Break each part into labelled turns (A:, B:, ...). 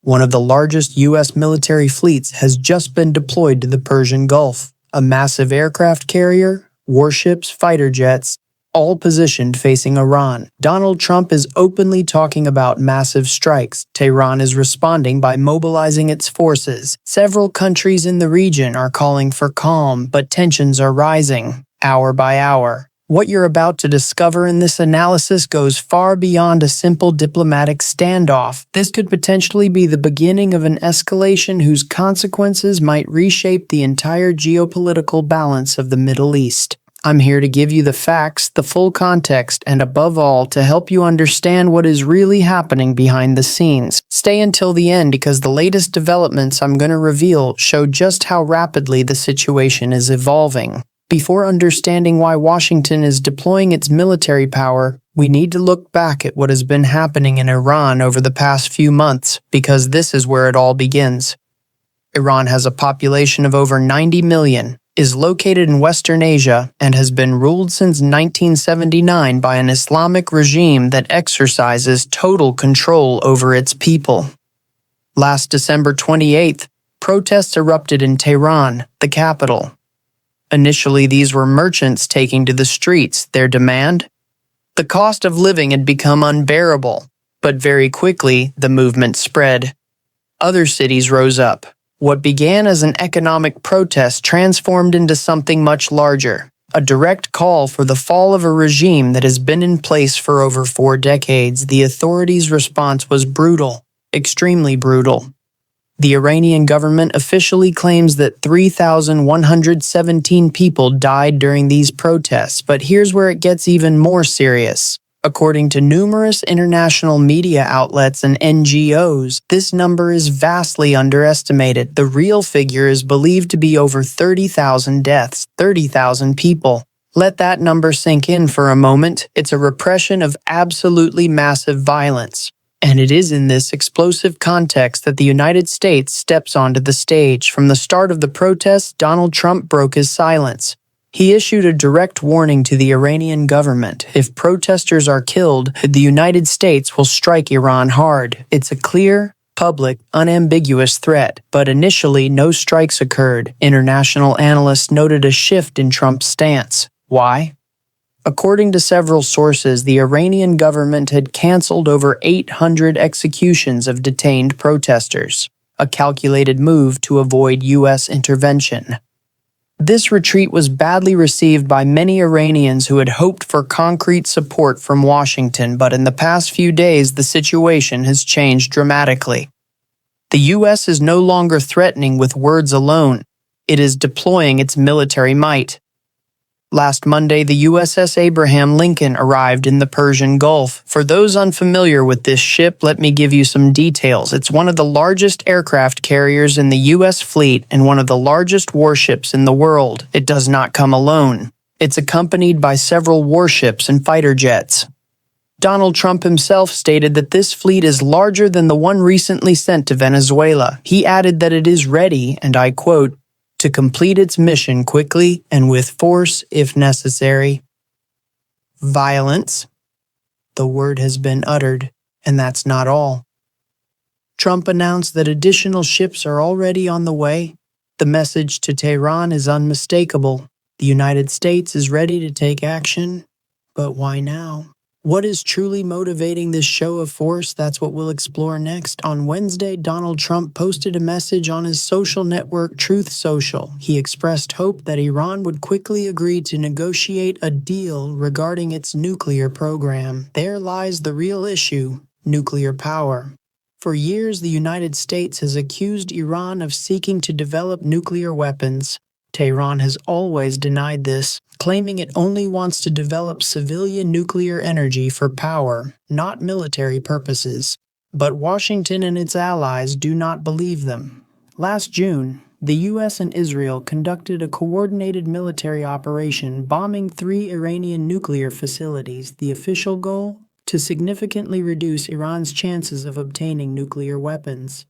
A: One of the largest U.S. military fleets has just been deployed to the Persian Gulf. A massive aircraft carrier, warships, fighter jets, all positioned facing Iran. Donald Trump is openly talking about massive strikes. Tehran is responding by mobilizing its forces. Several countries in the region are calling for calm, but tensions are rising, hour by hour. What you're about to discover in this analysis goes far beyond a simple diplomatic standoff. This could potentially be the beginning of an escalation whose consequences might reshape the entire geopolitical balance of the Middle East. I'm here to give you the facts, the full context, and above all, to help you understand what is really happening behind the scenes. Stay until the end because the latest developments I'm going to reveal show just how rapidly the situation is evolving. Before understanding why Washington is deploying its military power, we need to look back at what has been happening in Iran over the past few months, because this is where it all begins. Iran has a population of over 90 million, is located in Western Asia, and has been ruled since 1979 by an Islamic regime that exercises total control over its people. Last December 28th, protests erupted in Tehran, the capital. Initially, these were merchants taking to the streets. Their demand? The cost of living had become unbearable, but very quickly the movement spread. Other cities rose up. What began as an economic protest transformed into something much larger, a direct call for the fall of a regime that has been in place for over 4 decades. The authorities' response was brutal, extremely brutal. The Iranian government officially claims that 3,117 people died during these protests, but here's where it gets even more serious. According to numerous international media outlets and NGOs, this number is vastly underestimated. The real figure is believed to be over 30,000 deaths, 30,000 people. Let that number sink in for a moment. It's a repression of absolutely massive violence. And it is in this explosive context that the United States steps onto the stage. From the start of the protests, Donald Trump broke his silence. He issued a direct warning to the Iranian government. If protesters are killed, the United States will strike Iran hard. It's a clear, public, unambiguous threat. But initially, no strikes occurred. International analysts noted a shift in Trump's stance. Why? According to several sources, the Iranian government had canceled over 800 executions of detained protesters, a calculated move to avoid U.S. intervention. This retreat was badly received by many Iranians who had hoped for concrete support from Washington, but in the past few days, the situation has changed dramatically. The U.S. is no longer threatening with words alone. It is deploying its military might. Last Monday, the USS Abraham Lincoln arrived in the Persian Gulf. For those unfamiliar with this ship, let me give you some details. It's one of the largest aircraft carriers in the U.S. fleet and one of the largest warships in the world. It does not come alone. It's accompanied by several warships and fighter jets. Donald Trump himself stated that this fleet is larger than the one recently sent to Venezuela. He added that it is ready, and I quote, to complete its mission quickly and with force if necessary. Violence. The word has been uttered, and that's not all. Trump announced that additional ships are already on the way. The message to Tehran is unmistakable. The United States is ready to take action, but why now? What is truly motivating this show of force? That's what we'll explore next. On Wednesday, Donald Trump posted a message on his social network Truth Social. He expressed hope that Iran would quickly agree to negotiate a deal regarding its nuclear program. There lies the real issue: nuclear power. For years, the United States has accused Iran of seeking to develop nuclear weapons. Tehran has always denied this, claiming it only wants to develop civilian nuclear energy for power, not military purposes. But Washington and its allies do not believe them. Last June, the U.S. and Israel conducted a coordinated military operation bombing 3 Iranian nuclear facilities. The official goal? To significantly reduce Iran's chances of obtaining nuclear weapons.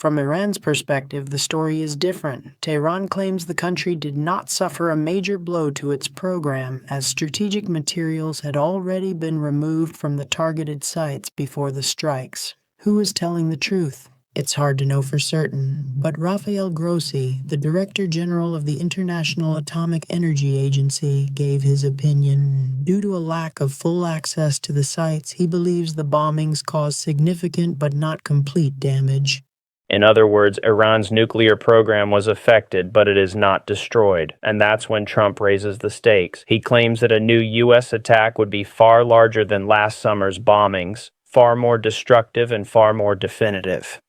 A: From Iran's perspective, the story is different. Tehran claims the country did not suffer a major blow to its program, as strategic materials had already been removed from the targeted sites before the strikes. Who is telling the truth? It's hard to know for certain, but Rafael Grossi, the Director General of the International Atomic Energy Agency, gave his opinion. Due to a lack of full access to the sites, he believes the bombings caused significant but not complete damage.
B: In other words, Iran's nuclear program was affected, but it is not destroyed. And that's when Trump raises the stakes. He claims that a new U.S. attack would be far larger than last summer's bombings, far more destructive and far more definitive.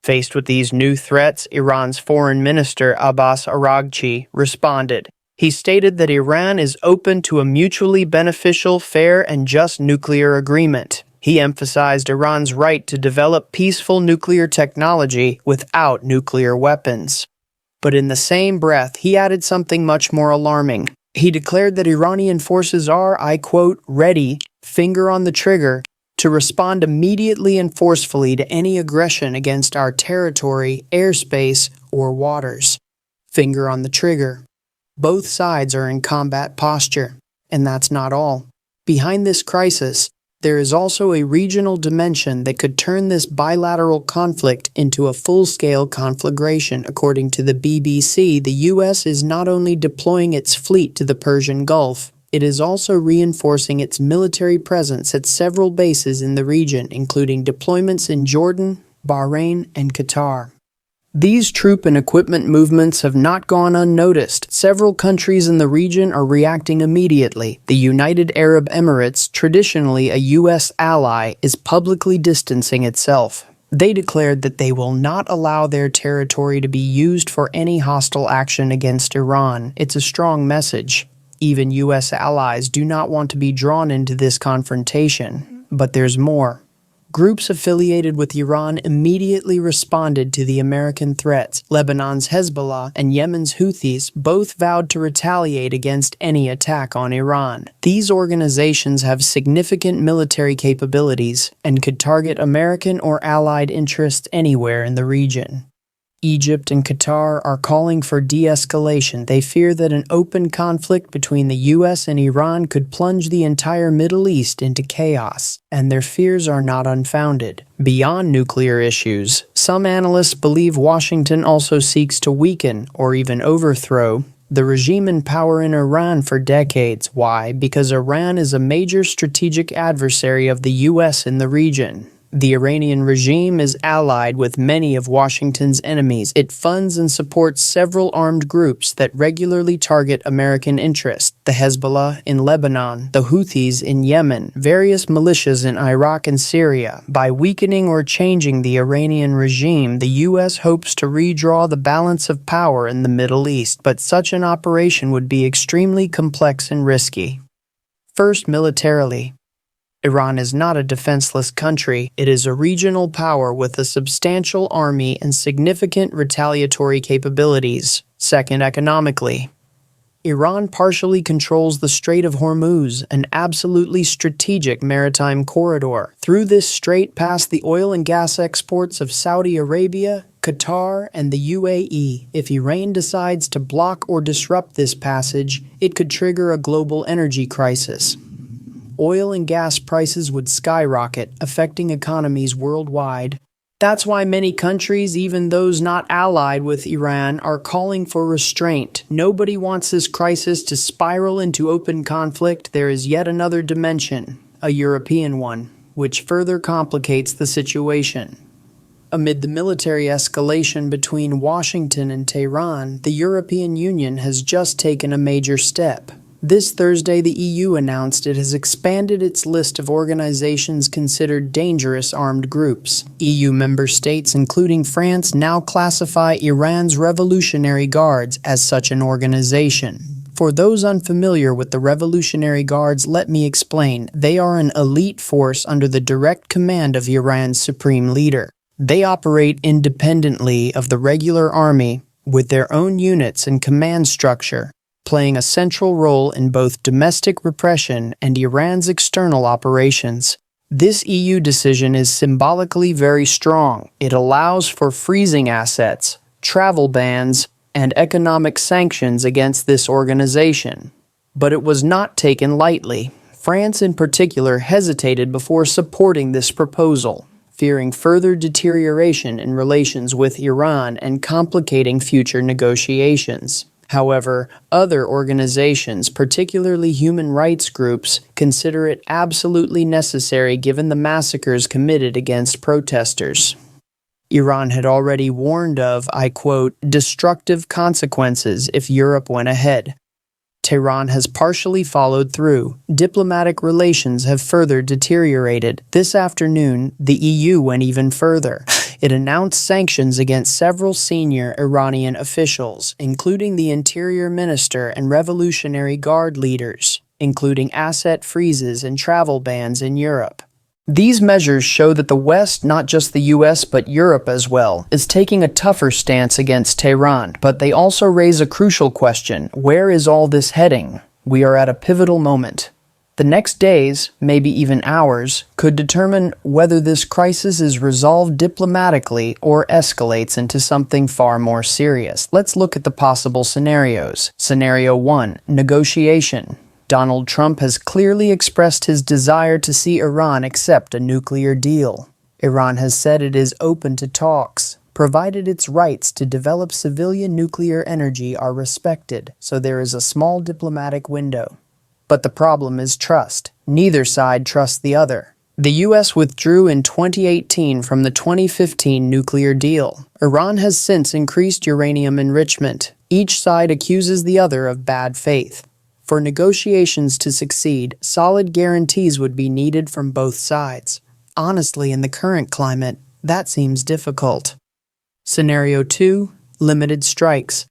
A: Faced with these new threats, Iran's Foreign Minister Abbas Araghchi responded. He stated that Iran is open to a mutually beneficial, fair, and just nuclear agreement. He emphasized Iran's right to develop peaceful nuclear technology without nuclear weapons. But in the same breath, he added something much more alarming. He declared that Iranian forces are, I quote, ready, finger on the trigger, to respond immediately and forcefully to any aggression against our territory, airspace, or waters. Finger on the trigger. Both sides are in combat posture, and that's not all. Behind this crisis, there is also a regional dimension that could turn this bilateral conflict into a full-scale conflagration. According to the BBC, the U.S. is not only deploying its fleet to the Persian Gulf, it is also reinforcing its military presence at several bases in the region, including deployments in Jordan, Bahrain, and Qatar. These troop and equipment movements have not gone unnoticed. Several countries in the region are reacting immediately. The United Arab Emirates, traditionally a U.S. ally, is publicly distancing itself. They declared that they will not allow their territory to be used for any hostile action against Iran. It's a strong message. Even U.S. allies do not want to be drawn into this confrontation. But there's more. Groups affiliated with Iran immediately responded to the American threats. Lebanon's Hezbollah and Yemen's Houthis both vowed to retaliate against any attack on Iran. These organizations have significant military capabilities and could target American or allied interests anywhere in the region. Egypt and Qatar are calling for de-escalation. They fear that an open conflict between the U.S. and Iran could plunge the entire Middle East into chaos, and their fears are not unfounded. Beyond nuclear issues, some analysts believe Washington also seeks to weaken, or even overthrow, the regime in power in Iran for decades. Why? Because Iran is a major strategic adversary of the U.S. in the region. The Iranian regime is allied with many of Washington's enemies. It funds and supports several armed groups that regularly target American interests: the Hezbollah in Lebanon, the Houthis in Yemen, various militias in Iraq and Syria. By weakening or changing the Iranian regime, the U.S. hopes to redraw the balance of power in the Middle East, but such an operation would be extremely complex and risky. First, militarily. Iran is not a defenseless country. It is a regional power with a substantial army and significant retaliatory capabilities. Second, economically. Iran partially controls the Strait of Hormuz, an absolutely strategic maritime corridor. Through this strait pass the oil and gas exports of Saudi Arabia, Qatar, and the UAE. If Iran decides to block or disrupt this passage, it could trigger a global energy crisis. Oil and gas prices would skyrocket, affecting economies worldwide. That's why many countries, even those not allied with Iran, are calling for restraint. Nobody wants this crisis to spiral into open conflict. There is yet another dimension, a European one, which further complicates the situation. Amid the military escalation between Washington and Tehran, the European Union has just taken a major step. This Thursday, the EU announced it has expanded its list of organizations considered dangerous armed groups. EU member states, including France, now classify Iran's Revolutionary Guards as such an organization. For those unfamiliar with the Revolutionary Guards, let me explain. They are an elite force under the direct command of Iran's supreme leader. They operate independently of the regular army, with their own units and command structure, playing a central role in both domestic repression and Iran's external operations. This EU decision is symbolically very strong. It allows for freezing assets, travel bans, and economic sanctions against this organization. But it was not taken lightly. France in particular hesitated before supporting this proposal. fearing further deterioration in relations with Iran and complicating future negotiations. However, other organizations, particularly human rights groups, consider it absolutely necessary given the massacres committed against protesters. Iran had already warned of, I quote, destructive consequences if Europe went ahead. Tehran has partially followed through. Diplomatic relations have further deteriorated. This afternoon, the EU went even further. It announced sanctions against several senior Iranian officials, including the Interior Minister and Revolutionary Guard leaders, including asset freezes and travel bans in Europe. These measures show that the West, not just the US but Europe as well, is taking a tougher stance against Tehran, but they also raise a crucial question: where is all this heading? We are at a pivotal moment. The next days, maybe even hours, could determine whether this crisis is resolved diplomatically or escalates into something far more serious. Let's look at the possible scenarios. Scenario 1. Negotiation. Donald Trump has clearly expressed his desire to see Iran accept a nuclear deal. Iran has said it is open to talks, provided its rights to develop civilian nuclear energy are respected, so there is a small diplomatic window. But the problem is trust. Neither side trusts the other. The U.S. withdrew in 2018 from the 2015 nuclear deal. Iran has since increased uranium enrichment. Each side accuses the other of bad faith. For negotiations to succeed, solid guarantees would be needed from both sides. Honestly, in the current climate, that seems difficult. Scenario 2. Limited strikes.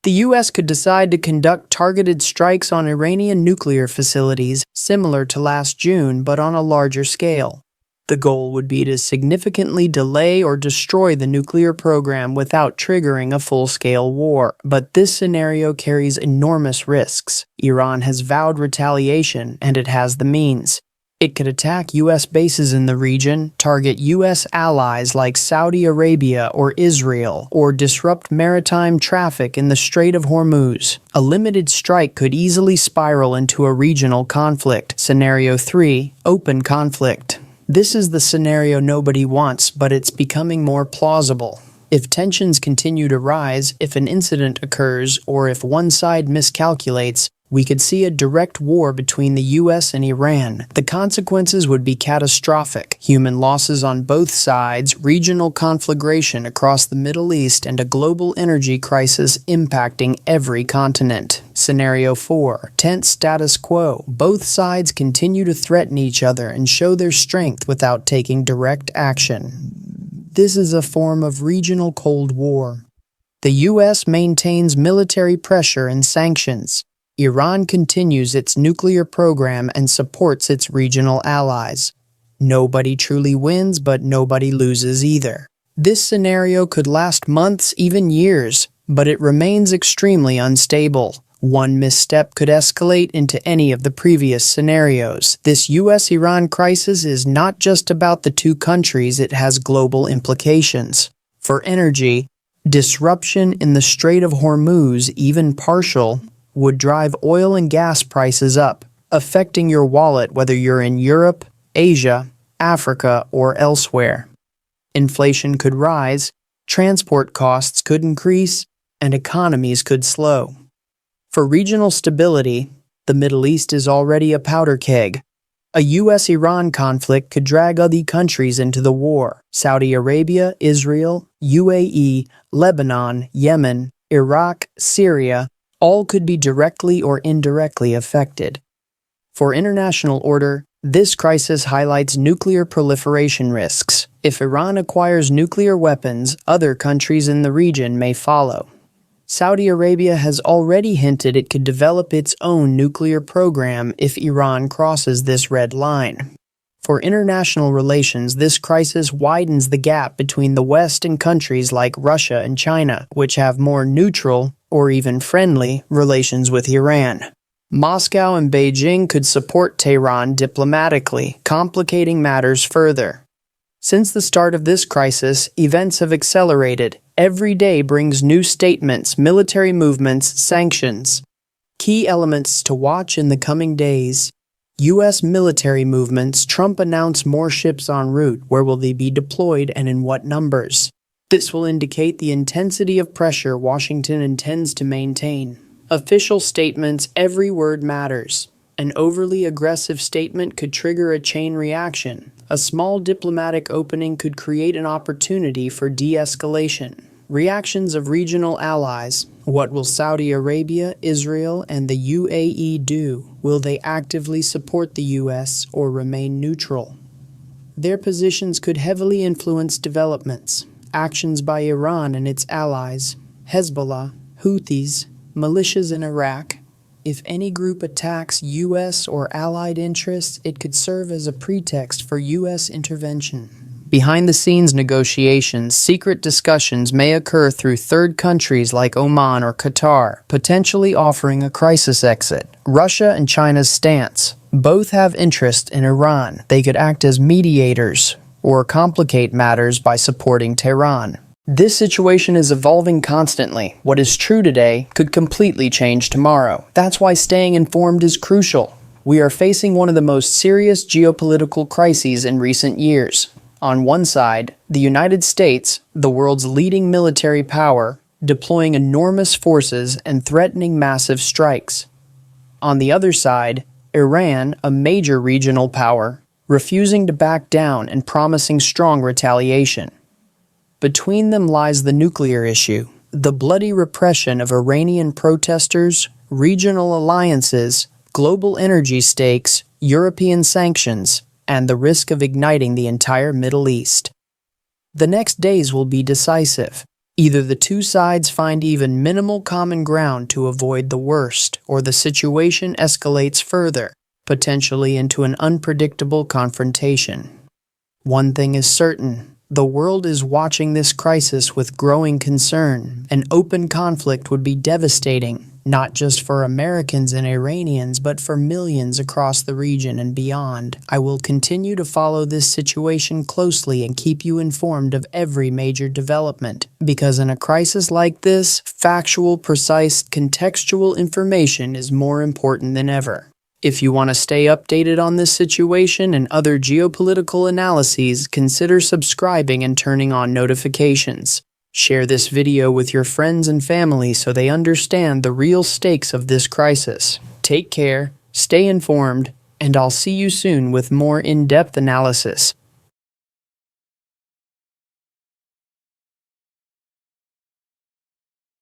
A: The U.S. could decide to conduct targeted strikes on Iranian nuclear facilities, similar to last June but on a larger scale. The goal would be to significantly delay or destroy the nuclear program without triggering a full-scale war. But this scenario carries enormous risks. Iran has vowed retaliation, and it has the means. It could attack U.S. bases in the region, target U.S. allies like Saudi Arabia or Israel, or disrupt maritime traffic in the Strait of Hormuz. A limited strike could easily spiral into a regional conflict. Scenario 3. Open conflict. This is the scenario nobody wants, but it's becoming more plausible. If tensions continue to rise, if an incident occurs, or if one side miscalculates, we could see a direct war between the U.S. and Iran. The consequences would be catastrophic. Human losses on both sides, regional conflagration across the Middle East, and a global energy crisis impacting every continent. Scenario 4. Tense status quo. Both sides continue to threaten each other and show their strength without taking direct action. This is a form of regional Cold War. The U.S. maintains military pressure and sanctions. Iran continues its nuclear program and supports its regional allies. Nobody truly wins, but nobody loses either. This scenario could last months, even years, but it remains extremely unstable. One misstep could escalate into any of the previous scenarios. This U.S.-Iran crisis is not just about the two countries, it has global implications. For energy, disruption in the Strait of Hormuz, even partial, would drive oil and gas prices up, affecting your wallet whether you're in Europe, Asia, Africa, or elsewhere. Inflation could rise, transport costs could increase, and economies could slow. For regional stability, the Middle East is already a powder keg. A U.S.-Iran conflict could drag other countries into the war. Saudi Arabia, Israel, UAE, Lebanon, Yemen, Iraq, Syria, all could be directly or indirectly affected. For international order, this crisis highlights nuclear proliferation risks. If Iran acquires nuclear weapons, other countries in the region may follow. Saudi Arabia has already hinted it could develop its own nuclear program if Iran crosses this red line. For international relations, this crisis widens the gap between the West and countries like Russia and China, which have more neutral, or even friendly, relations with Iran. Moscow and Beijing could support Tehran diplomatically, complicating matters further. Since the start of this crisis, events have accelerated. Every day brings new statements, military movements, sanctions. Key elements to watch in the coming days. U.S. military movements. Trump announced more ships en route. Where will they be deployed and in what numbers? This will indicate the intensity of pressure Washington intends to maintain. Official statements. Every word matters. An overly aggressive statement could trigger a chain reaction. A small diplomatic opening could create an opportunity for de-escalation. Reactions of regional allies. What will Saudi Arabia, Israel, and the UAE do? Will they actively support the U.S. or remain neutral? Their positions could heavily influence developments. Actions by Iran and its allies, Hezbollah, Houthis, militias in Iraq. If any group attacks U.S. or allied interests, it could serve as a pretext for U.S. intervention. Behind-the-scenes negotiations. Secret discussions may occur through third countries like Oman or Qatar, potentially offering a crisis exit. Russia and China's stance. Both have interest in Iran. They could act as mediators or complicate matters by supporting Tehran. This situation is evolving constantly. What is true today could completely change tomorrow. That's why staying informed is crucial. We are facing one of the most serious geopolitical crises in recent years. On one side, the United States, the world's leading military power, deploying enormous forces and threatening massive strikes. On the other side, Iran, a major regional power, refusing to back down and promising strong retaliation. Between them lies the nuclear issue, the bloody repression of Iranian protesters, regional alliances, global energy stakes, European sanctions, and the risk of igniting the entire Middle East. The next days will be decisive. Either the two sides find even minimal common ground to avoid the worst, or the situation escalates further, potentially into an unpredictable confrontation. One thing is certain. The world is watching this crisis with growing concern. An open conflict would be devastating, not just for Americans and Iranians, but for millions across the region and beyond. I will continue to follow this situation closely and keep you informed of every major development, because in a crisis like this, factual, precise, contextual information is more important than ever. If you want to stay updated on this situation and other geopolitical analyses, consider subscribing and turning on notifications. Share this video with your friends and family so they understand the real stakes of this crisis. Take care, stay informed, and I'll see you soon with more in-depth analysis.